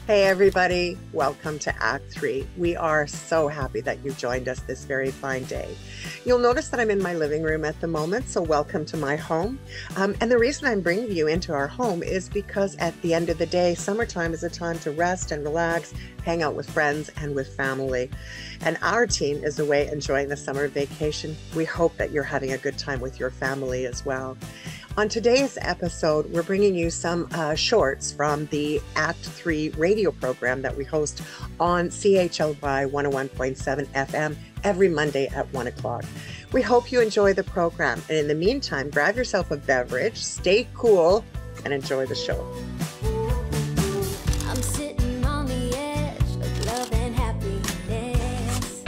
Hey everybody, welcome to Act 3. We are so happy that you joined us this very fine day. You'll notice that I'm in my living room at the moment, so welcome to my home. And the reason I'm bringing you into our home is because at the end of the day, summertime is a time to rest and relax, hang out with friends and with family. And our team is away enjoying the summer vacation. We hope that you're having a good time with your family as well. On today's episode, we're bringing you some shorts from the Act 3 radio program that we host on CHLY 101.7 FM every Monday at 1 o'clock. We hope you enjoy the program. And in the meantime, grab yourself a beverage, stay cool, and enjoy the show. I'm sitting on the edge of love and happiness.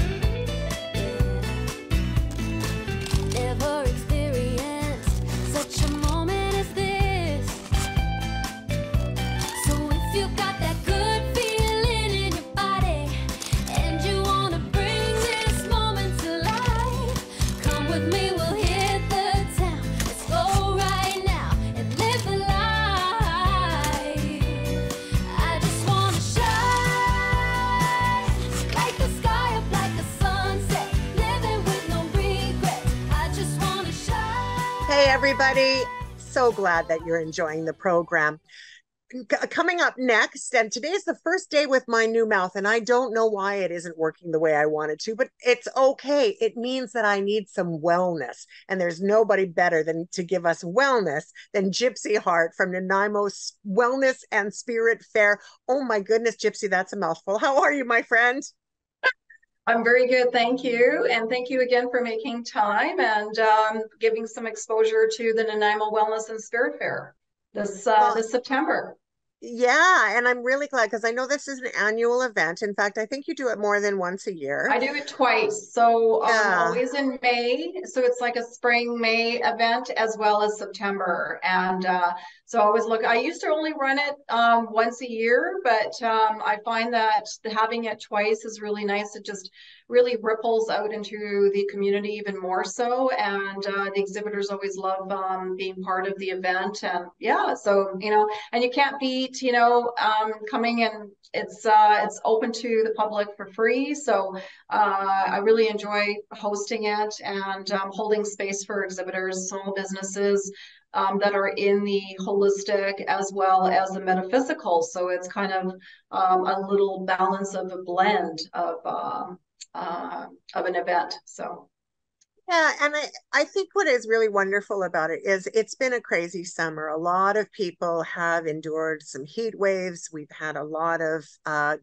Never experienced such a moment as this. So if you got that good feeling in your body and you want to bring this moment to life, come with me, we'll hit the town. Let's go right now and live the life. I just want to shine like the sky up like a sunset, living with no regrets. I just want to shine. Hey, everybody. So glad that you're enjoying the program. Coming up next, and today is the first day with my new mouth, and I don't know why it isn't working the way I want it to, but it's okay. It means that I need some wellness, and there's nobody better than to give us wellness than Gypsy Hart from Nanaimo's Wellness and Spirit Fair. Oh my goodness, Gypsy, that's a mouthful. How are you, my friend? I'm very good, thank you. And thank you again for making time and giving some exposure to the Nanaimo Wellness and Spirit Fair this September. Yeah, and I'm really glad because I know this is an annual event. In fact, I think you do it more than once a year. I do it twice, so Yeah. always in May. So it's like a spring May event as well as September. And so I always look, I used to only run it once a year, but I find that having it twice is really nice. It just really ripples out into the community even more so. And the exhibitors always love being part of the event. And yeah, so, and you can't beat, coming and it's open to the public for free. So I really enjoy hosting it and holding space for exhibitors, small businesses that are in the holistic as well as the metaphysical. So it's kind of a little balance of a blend of an event. So. Yeah, and I think what is really wonderful about it is it's been a crazy summer. A lot of people have endured some heat waves. We've had a lot of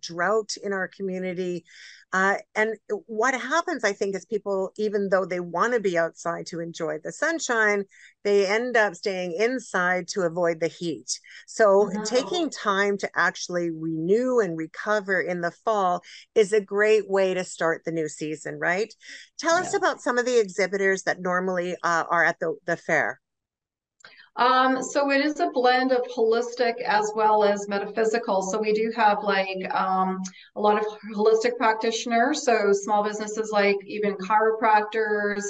drought in our community. And what happens, I think, is people, even though they want to be outside to enjoy the sunshine, they end up staying inside to avoid the heat. So taking time to actually renew and recover in the fall is a great way to start the new season, right? Tell us about some of the exhibitors that normally are at the fair. So it is a blend of holistic as well as metaphysical. So we do have a lot of holistic practitioners. So small businesses like even chiropractors.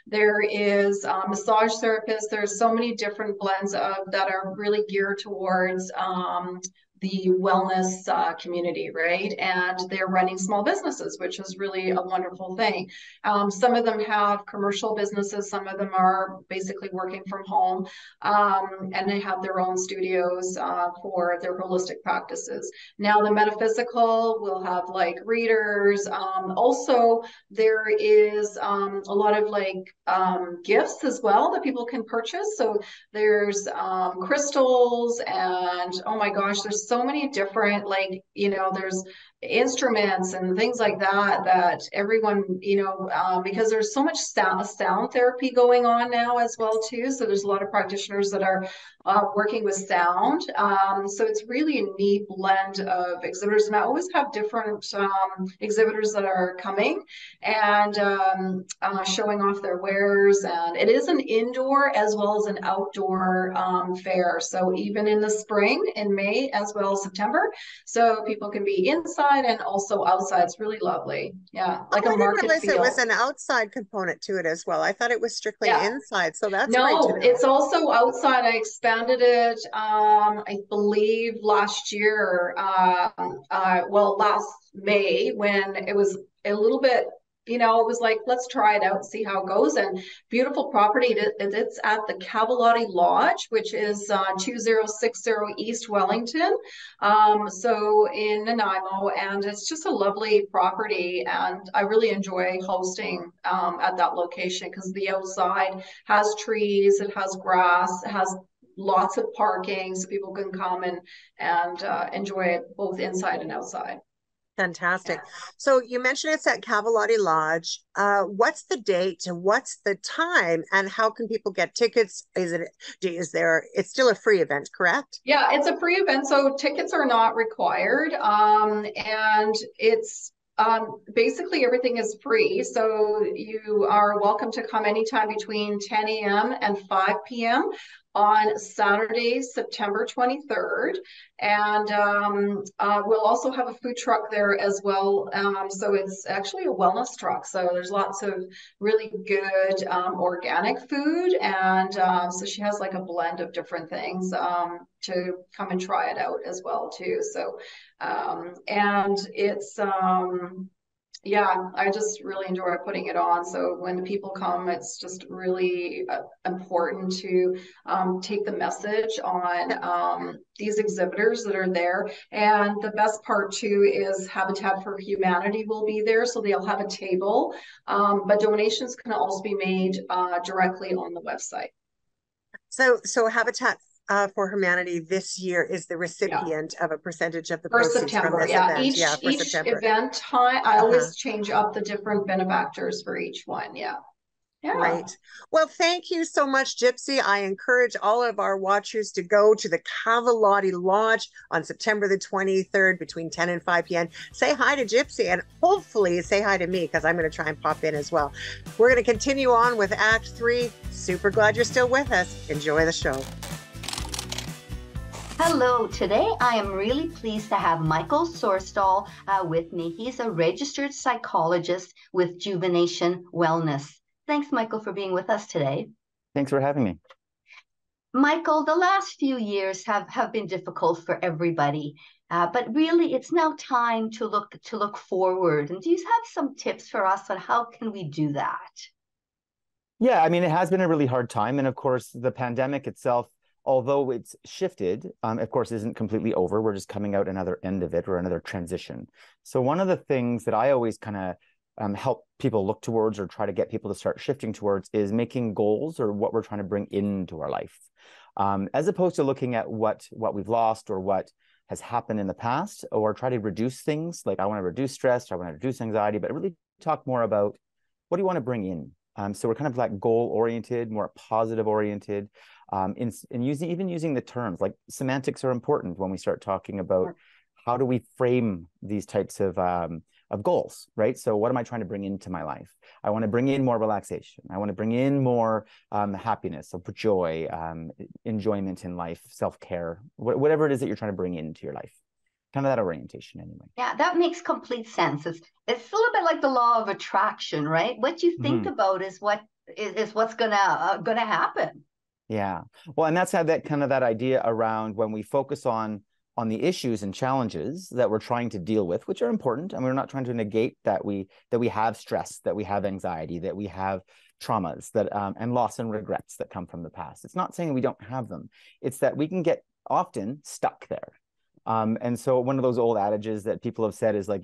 There is massage therapists. There's so many different blends that are really geared towards the wellness community, right? And they're running small businesses, which is really a wonderful thing. Some of them have commercial businesses. Some of them are basically working from home, and they have their own studios for their holistic practices. Now, the metaphysical will have like readers. Also, there is a lot of gifts as well that people can purchase. So there's crystals and oh my gosh, there's so many different there's instruments and things like that everyone because there's so much sound therapy going on now as well too. So there's a lot of practitioners that are working with sound. So it's really a neat blend of exhibitors, and I always have different exhibitors that are coming and showing off their wares. And it is an indoor as well as an outdoor fair. So even in the spring, in May as well, September. So people can be inside and also outside. It's really lovely. Yeah, Oh, like a I didn't market realize it was feel. an outside component to it as well. I thought it was strictly Yeah. inside. So that's great to No, know. it's also outside. I expanded it, I believe last year, well, last May when it was a little bit, it was like, let's try it out and see how it goes. And beautiful property. It's at the Cavalotti Lodge, which is 2060 East Wellington. So in Nanaimo, and it's just a lovely property. And I really enjoy hosting at that location because the outside has trees, it has grass, it has lots of parking, so people can come and enjoy it both inside and outside. Yeah. Fantastic. So you mentioned it's at Cavalotti Lodge. What's the date and what's the time and how can people get tickets? It's still a free event, correct? Yeah, it's a free event, so tickets are not required. And it's basically everything is free. So you are welcome to come anytime between 10 a.m. and 5 p.m. on Saturday, September 23rd. And we'll also have a food truck there as well. So it's actually a wellness truck. So there's lots of really good organic food. And so she has like a blend of different things to come and try it out as well too. So and it's yeah, I just really enjoy putting it on. So when people come, it's just really important to take the message on these exhibitors that are there. And the best part too is Habitat for Humanity will be there. So they'll have a table, but donations can also be made directly on the website. So Habitat for Humanity this year is the Yeah. recipient of a percentage of the For proceeds from September, this yeah. event. Yeah, for Each September. event time, I Uh-huh. always change up the different benefactors for each one. Yeah. Yeah. Great. Well, thank you so much, Gypsy. I encourage all of our watchers to go to the Cavalotti Lodge on September the 23rd between 10 and 5 p.m. Say hi to Gypsy and hopefully say hi to me because I'm going to try and pop in as well. We're going to continue on with Act 3. Super glad you're still with us. Enjoy the show. Hello, today I am really pleased to have Michael Sorsdahl with me. He's a registered psychologist with Juvenation Wellness. Thanks, Michael, for being with us today. Thanks for having me. Michael, the last few years have been difficult for everybody, but really it's now time to look forward. And do you have some tips for us on how can we do that? Yeah, I mean, it has been a really hard time. And of course, the pandemic itself, although it's shifted, of course, isn't completely over. We're just coming out another end of it or another transition. So one of the things that I always kind of help people look towards or try to get people to start shifting towards is making goals or what we're trying to bring into our life. As opposed to looking at what we've lost or what has happened in the past, or try to reduce things like I want to reduce stress, or I want to reduce anxiety, but really talk more about what do you want to bring in. So we're kind of like goal oriented, more positive oriented, in using the terms like semantics are important when we start talking about how do we frame these types of goals, right? So what am I trying to bring into my life? I want to bring in more relaxation. I want to bring in more happiness, so joy, enjoyment in life, self-care, whatever it is that you're trying to bring into your life. Kind of that orientation anyway. Yeah, that makes complete sense. It's a little bit like the law of attraction, right? What you think about is what's gonna happen. Yeah. Well, and that's how that idea around when we focus on the issues and challenges that we're trying to deal with, which are important. And we're not trying to negate that we have stress, that we have anxiety, that we have traumas, that and loss and regrets that come from the past. It's not saying we don't have them. It's that we can get often stuck there. And so one of those old adages that people have said is like,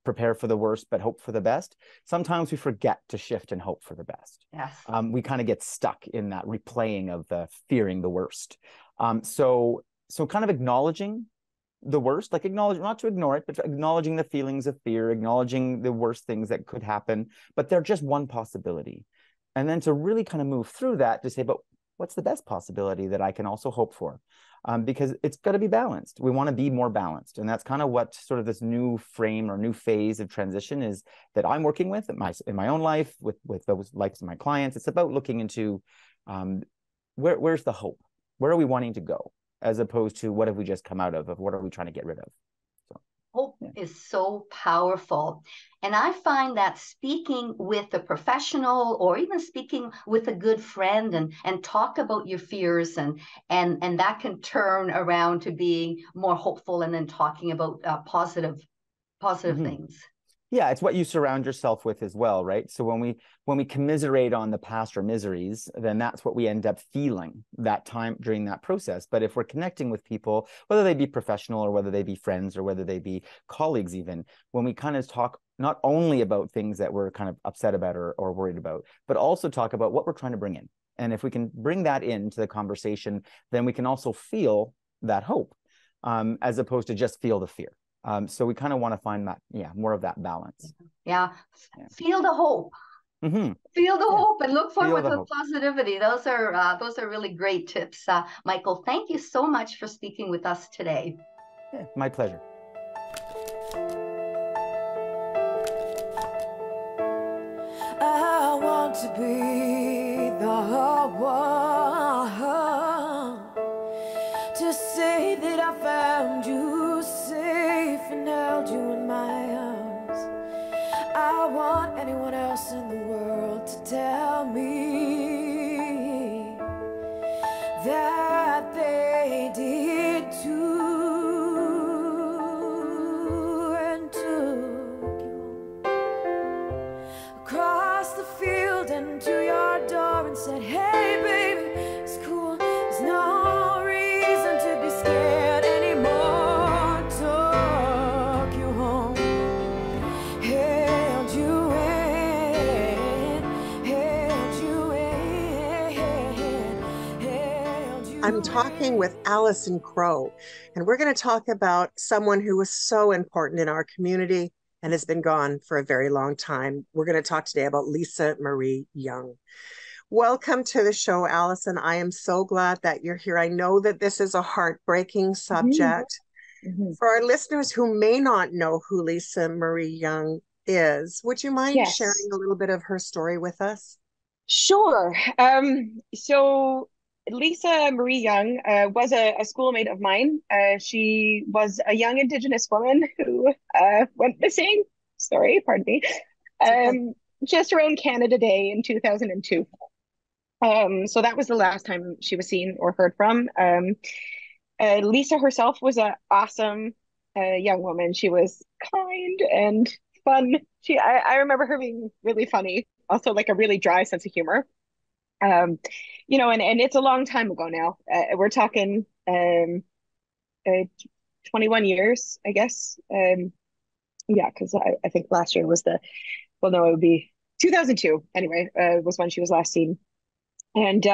prepare for the worst, but hope for the best. Sometimes we forget to shift and hope for the best. Yes. We kind of get stuck in that replaying of the fearing the worst. So kind of acknowledging the worst, like not to ignore it, but acknowledging the feelings of fear, acknowledging the worst things that could happen, but they're just one possibility. And then to really kind of move through that to say, but what's the best possibility that I can also hope for? Because it's got to be balanced. We want to be more balanced. And that's kind of what sort of this new frame or new phase of transition is that I'm working with in my own life, with those likes of my clients. It's about looking into where's the hope? Where are we wanting to go? as opposed to what have we just come out of what are we trying to get rid of. So Hope is so powerful. And I find that speaking with a professional or even speaking with a good friend and talk about your fears and that can turn around to being more hopeful and then talking about positive things. Yeah, it's what you surround yourself with as well, right? So when we commiserate on the past or miseries, then that's what we end up feeling that time during that process. But if we're connecting with people, whether they be professional or whether they be friends or whether they be colleagues even, when we kind of talk not only about things that we're kind of upset about or worried about, but also talk about what we're trying to bring in. And if we can bring that into the conversation, then we can also feel that hope, as opposed to just feel the fear. So we kind of want to find that, more of that balance. Yeah. Feel the hope. Mm-hmm. Feel the hope and look forward to hope. positivity. Those are really great tips. Michael, thank you so much for speaking with us today. Yeah, my pleasure. I want to be the one to say that I found you safe and held you in my arms. I want anyone else in the world to tell me that they did too, and took you across the field and to your door and said, hey baby, it's cool, there's no reason to be scared anymore. Took you home, held you in, held you in, held you I'm talking with Allison Crow, and we're going to talk about someone who was so important in our community and has been gone for a very long time. We're going to talk today about Lisa Marie Young. Welcome to the show, Allison. I am so glad that you're here. I know that this is a heartbreaking subject. Mm-hmm. For our listeners who may not know who Lisa Marie Young is, would you mind Yes. sharing a little bit of her story with us? Sure. So Lisa Marie Young was a schoolmate of mine. She was a young Indigenous woman who went missing. Sorry, pardon me. Okay. Just around Canada Day in 2002. So that was the last time she was seen or heard from. Lisa herself was an awesome young woman. She was kind and fun. I remember her being really funny, also like a really dry sense of humor. And it's a long time ago now. We're talking 21 years, I guess. Yeah, because I think last year was it would be 2002 anyway, was when she was last seen. And,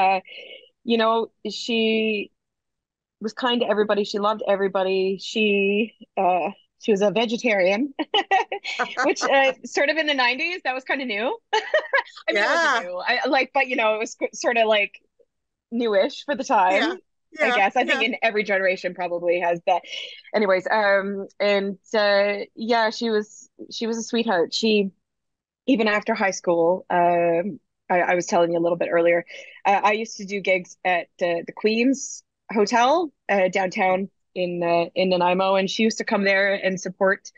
she was kind to everybody. She loved everybody. She was a vegetarian, which sort of in the 90s, that was kind of new. I mean, it wasn't new. But it was sort of like newish for the time. I guess. I think in every generation probably has that. Anyways, she was a sweetheart. She, even after high school, I was telling you a little bit earlier, I used to do gigs at the Queen's Hotel downtown in Nanaimo, and she used to come there and support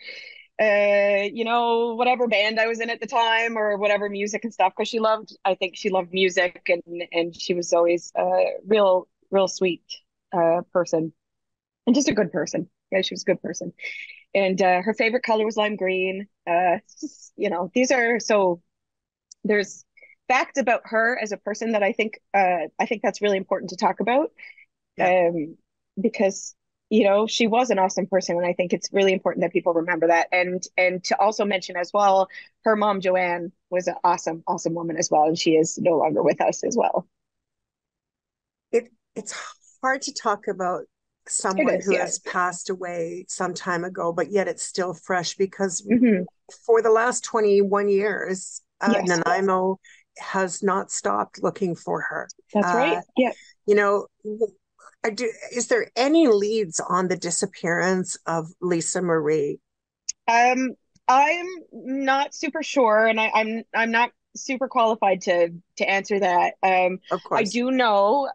whatever band I was in at the time or whatever music and stuff, because I think she loved music, and she was always a real sweet person and just a good person. Yeah, she was a good person. And her favorite color was lime green. There's facts about her as a person that I think that's really important to talk about. Because she was an awesome person, and I think it's really important that people remember that. And to also mention as well, her mom Joanne was an awesome woman as well, and she is no longer with us as well. It's hard to talk about someone who has passed away some time ago, but yet it's still fresh because for the last 21 years, Nanaimo has not stopped looking for her. That's right. Yeah. Is there any leads on the disappearance of Lisa Marie? I'm not super sure, and I'm not super qualified to answer that. Of course. I do know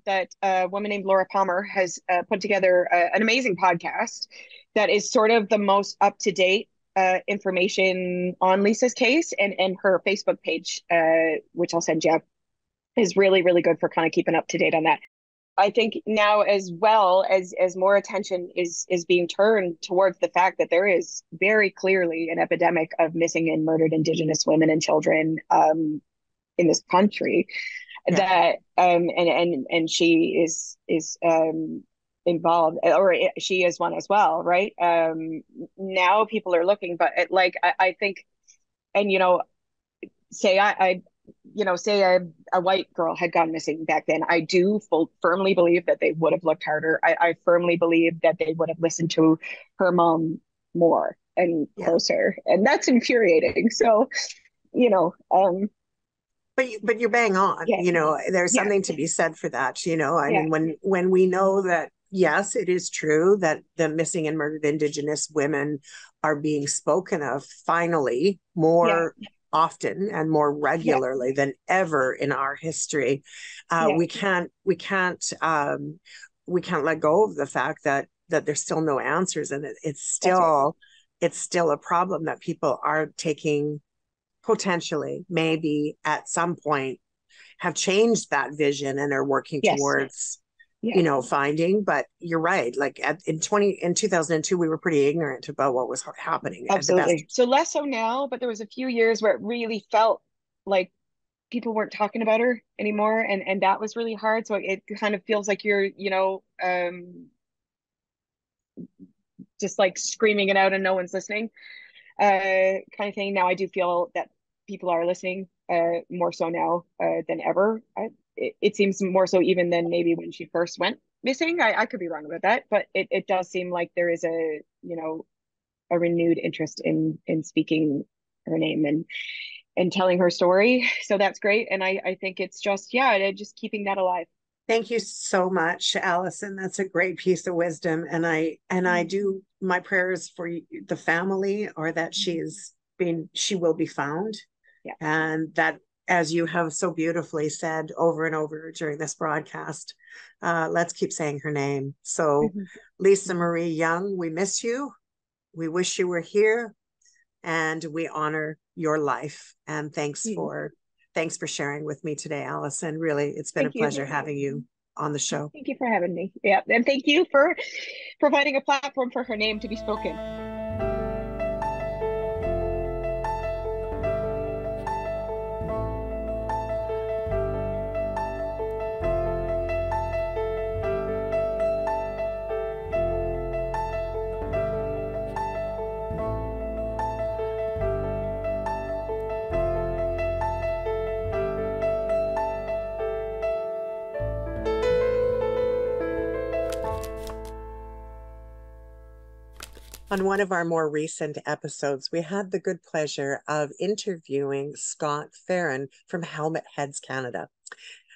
that a woman named Laura Palmer has put together an amazing podcast that is sort of the most up-to-date information on Lisa's case, and her Facebook page, which I'll send you, is really, really good for kind of keeping up to date on that. I think now, as well as more attention is being turned towards the fact that there is very clearly an epidemic of missing and murdered Indigenous women and children in this country, that and she is involved, or she is one as well, right? Now people are looking, but I think, and say say a white girl had gone missing back then, I do firmly believe that they would have looked harder. I firmly believe that they would have listened to her mom more and closer, and that's infuriating. So, but you're bang on. There's something to be said for that. I mean, when we know that, yes, it is true that the missing and murdered Indigenous women are being spoken of finally more often and more regularly than ever in our history. We can't let go of the fact that there's still no answers, and it's still a problem that people are taking, potentially, maybe at some point, have changed that vision and are working towards finding. But you're right, like in 2002 we were pretty ignorant about what was happening. Absolutely. So less so now, but there was a few years where it really felt like people weren't talking about her anymore, and that was really hard. So it kind of feels like you're just like screaming it out and no one's listening, kind of thing. Now I do feel that people are listening more so now than ever. It seems more so even than maybe when she first went missing. I could be wrong about that, but it does seem like there is a renewed interest in speaking her name and telling her story. So that's great, and I think it's just just keeping that alive. Thank you so much, Allison. That's a great piece of wisdom, and I do, my prayers for the family are that she will be found, and that, as you have so beautifully said over and over during this broadcast, let's keep saying her name. So, Lisa Marie Young, we miss you. We wish you were here, and we honor your life. And thanks for sharing with me today, Allison. Really, it's been a pleasure having you on the show. Thank you for having me. Yeah, and thank you for providing a platform for her name to be spoken. On one of our more recent episodes, we had the good pleasure of interviewing Scott Ferron from Helmet Heads Canada.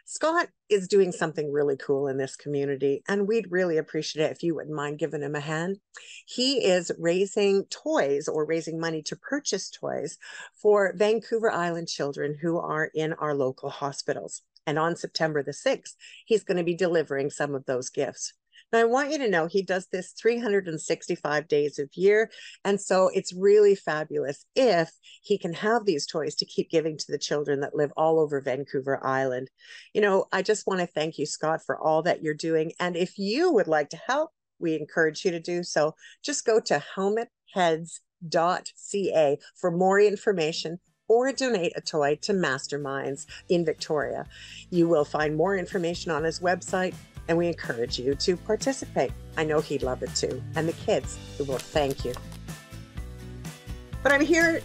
Scott is doing something really cool in this community, and we'd really appreciate it if you wouldn't mind giving him a hand. He is raising toys, or raising money to purchase toys, for Vancouver Island children who are in our local hospitals. And on September the 6th, he's going to be delivering some of those gifts. Now, I want you to know he does this 365 days a year. And so it's really fabulous if he can have these toys to keep giving to the children that live all over Vancouver Island. I just want to thank you, Scott, for all that you're doing. And if you would like to help, we encourage you to do so. Just go to helmetheads.ca for more information, or donate a toy to Masterminds in Victoria. You will find more information on his website, and we encourage you to participate. I know he'd love it too, and the kids will thank you. But I'm here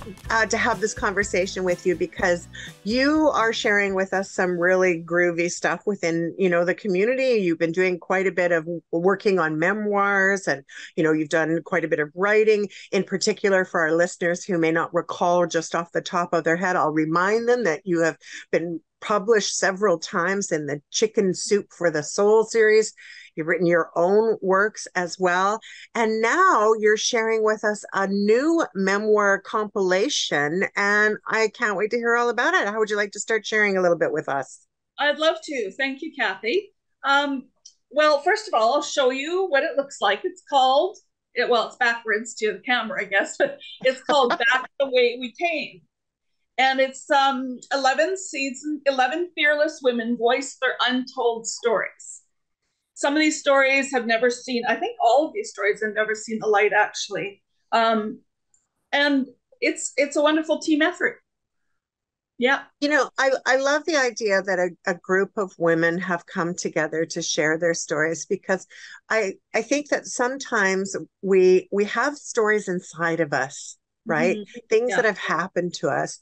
to have this conversation with you because you are sharing with us some really groovy stuff within, the community. You've been doing quite a bit of working on memoirs, and, you've done quite a bit of writing. In particular, for our listeners who may not recall just off the top of their head, I'll remind them that you have been published several times in the Chicken Soup for the Soul series. You've written your own works as well. And now you're sharing with us a new memoir compilation, and I can't wait to hear all about it. How would you like to start sharing a little bit with us? I'd love to. Thank you, Kathy. Um, well, first of all, I'll show you what it looks like. It's called, well, it's backwards to the camera, I guess, but it's called Back the Way We Came. And it's 11 fearless women voice their untold stories. Some of these stories have never seen, I think all of these stories have never seen the light, actually. And it's a wonderful team effort. Yeah. I love the idea that a group of women have come together to share their stories, because I think that sometimes we have stories inside of us, right? Mm-hmm. Things Yeah. that have happened to us.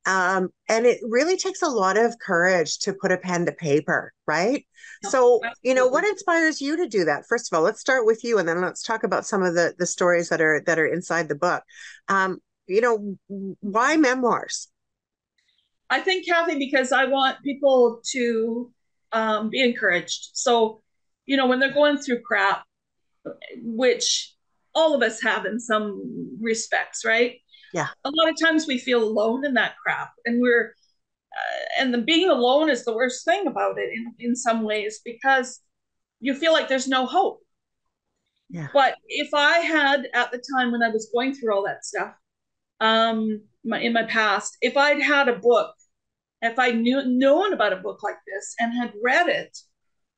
And it really takes a lot of courage to put a pen to paper, right? Yeah, So, absolutely. what inspires you to do that? First of all, let's start with you, and then let's talk about some of the stories that are inside the book. Why memoirs? I think, Kathy, because I want people to be encouraged. So, when they're going through crap, which all of us have in some respects, right? Yeah. A lot of times we feel alone in that crap, and and the being alone is the worst thing about it in some ways, because you feel like there's no hope. Yeah. But if I had, at the time when I was going through all that stuff, in my past, if I'd had a book, if I'd known about a book like this and had read it,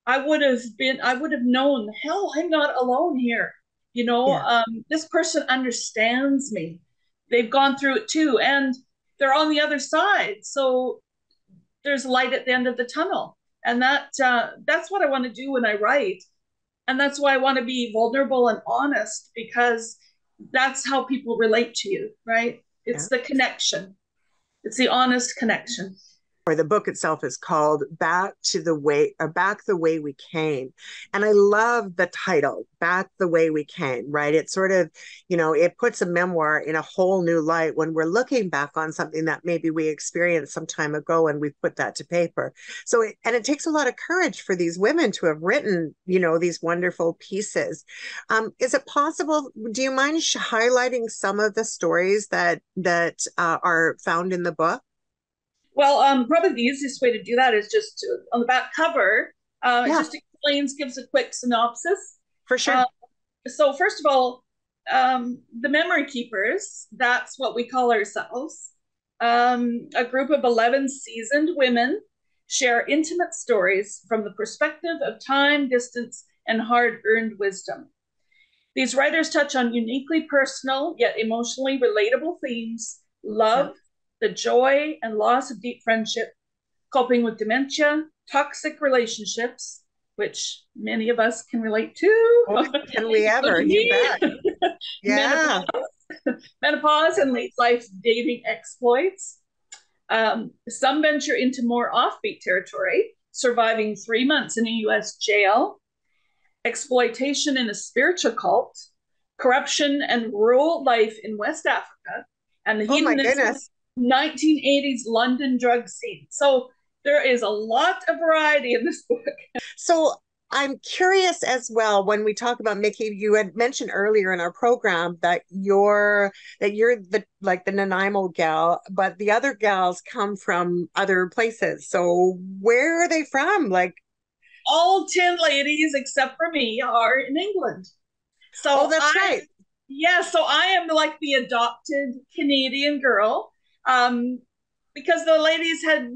I would have known, hell, I'm not alone here. Yeah. This person understands me. They've gone through it too, and they're on the other side. So there's light at the end of the tunnel. And that's what I want to do when I write. And that's why I want to be vulnerable and honest, because that's how people relate to you, right? Yeah. It's the connection. It's the honest connection. Or the book itself is called Back the Way We Came. And I love the title, Back the Way We Came, right? It sort of, it puts a memoir in a whole new light when we're looking back on something that maybe we experienced some time ago and we've put that to paper. So, it takes a lot of courage for these women to have written, these wonderful pieces. Is it possible, do you mind highlighting some of the stories that are found in the book? Well, probably the easiest way to do that is just on the back cover. It just gives a quick synopsis. For sure. So first of all, the Memory Keepers, that's what we call ourselves. A group of 11 seasoned women share intimate stories from the perspective of time, distance, and hard-earned wisdom. These writers touch on uniquely personal yet emotionally relatable themes: love, the joy and loss of deep friendship, coping with dementia, toxic relationships, which many of us can relate to. Oh, can we ever? You bet. Yeah. Menopause and late life dating exploits. Some venture into more offbeat territory, surviving 3 months in a US jail, exploitation in a spiritual cult, corruption and rural life in West Africa, and the hedonism 1980s London drug scene. So there is a lot of variety in this book. So I'm curious as well, when we talk about Mickey, you had mentioned earlier in our program that you're the Nanaimo gal, but the other gals come from other places. So where are they from? All 10 ladies except for me are in England. So that's right. Yeah, so I am like the adopted Canadian girl. Because the ladies had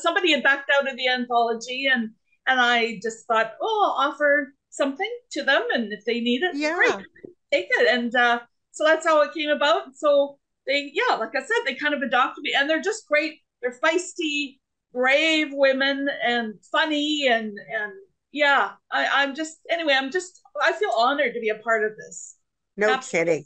somebody had backed out of the anthology, and I just thought, I'll offer something to them, and if they need it, great, take it. And so that's how it came about. So they, like I said, they kind of adopted me, and they're just great. They're feisty, brave women, and funny, and I feel honored to be a part of this. No kidding.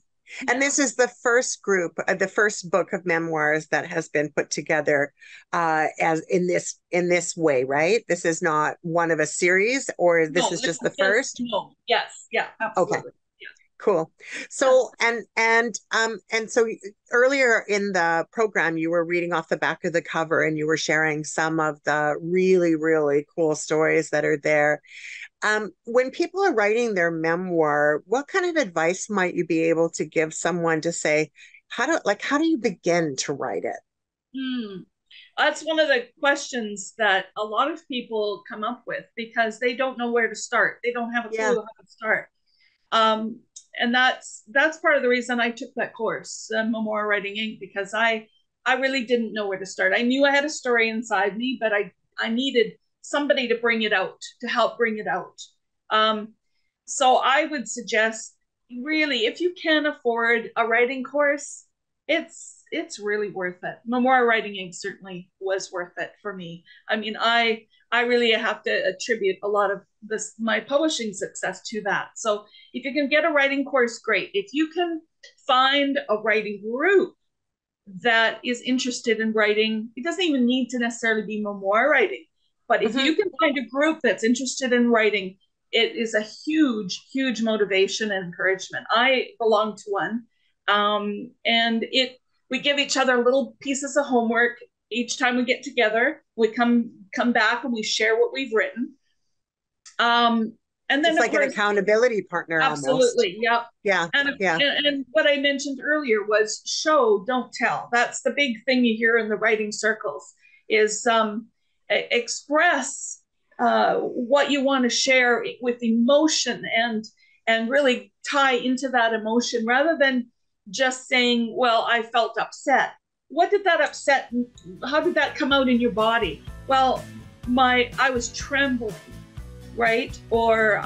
And this is the first group, the first book of memoirs that has been put together as in this way, right? This is not one of a series, or this is just the first? No, yes, yeah, absolutely. Okay. Cool. So and so earlier in the program, you were reading off the back of the cover, and you were sharing some of the really, really cool stories that are there. When people are writing their memoir, what kind of advice might you be able to give someone to say, how do you begin to write it? that's one of the questions that a lot of people come up with because they don't know where to start. They don't have a clue how to start. And that's part of the reason I took that course, Memoir Writing Inc., because I really didn't know where to start. I knew I had a story inside me, but I needed somebody to bring it out, to help bring it out. So I would suggest, really, if you can afford a writing course, it's really worth it. Memoir Writing Inc. certainly was worth it for me. I mean, I really have to attribute a lot of my publishing success to that. So if you can get a writing course, great. If you can find a writing group that is interested in writing, it doesn't even need to necessarily be memoir writing, but if you can find a group that's interested in writing, it is a huge, huge motivation and encouragement. I belong to one, and we give each other little pieces of homework each time we get together. We come back and we share what we've written. And then it's like an accountability partner. Absolutely. Almost. Yeah. And what I mentioned earlier was show, don't tell. That's the big thing you hear in the writing circles is express what you want to share with emotion and really tie into that emotion rather than just saying, well, I felt upset. What did that upset? How did that come out in your body? Well, I was trembling, right? Or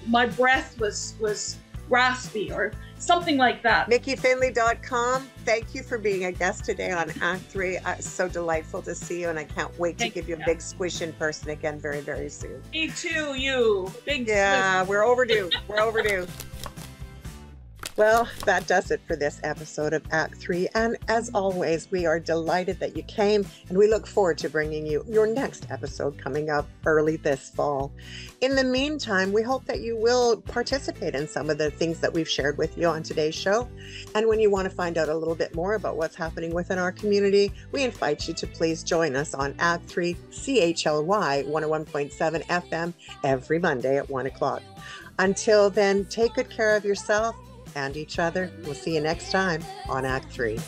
my breath was raspy or something like that. MickeyFinley.com. Thank you for being a guest today on Act 3. It's so delightful to see you, and I can't wait to give you a big squish in person again very, very soon. Me too, you. Big squish. We're overdue. We're overdue. Well, that does it for this episode of Act 3. And as always, we are delighted that you came, and we look forward to bringing you your next episode coming up early this fall. In the meantime, we hope that you will participate in some of the things that we've shared with you on today's show. And when you want to find out a little bit more about what's happening within our community, we invite you to please join us on Act 3 CHLY 101.7 FM every Monday at 1 o'clock. Until then, take good care of yourself and each other. We'll see you next time on Act 3.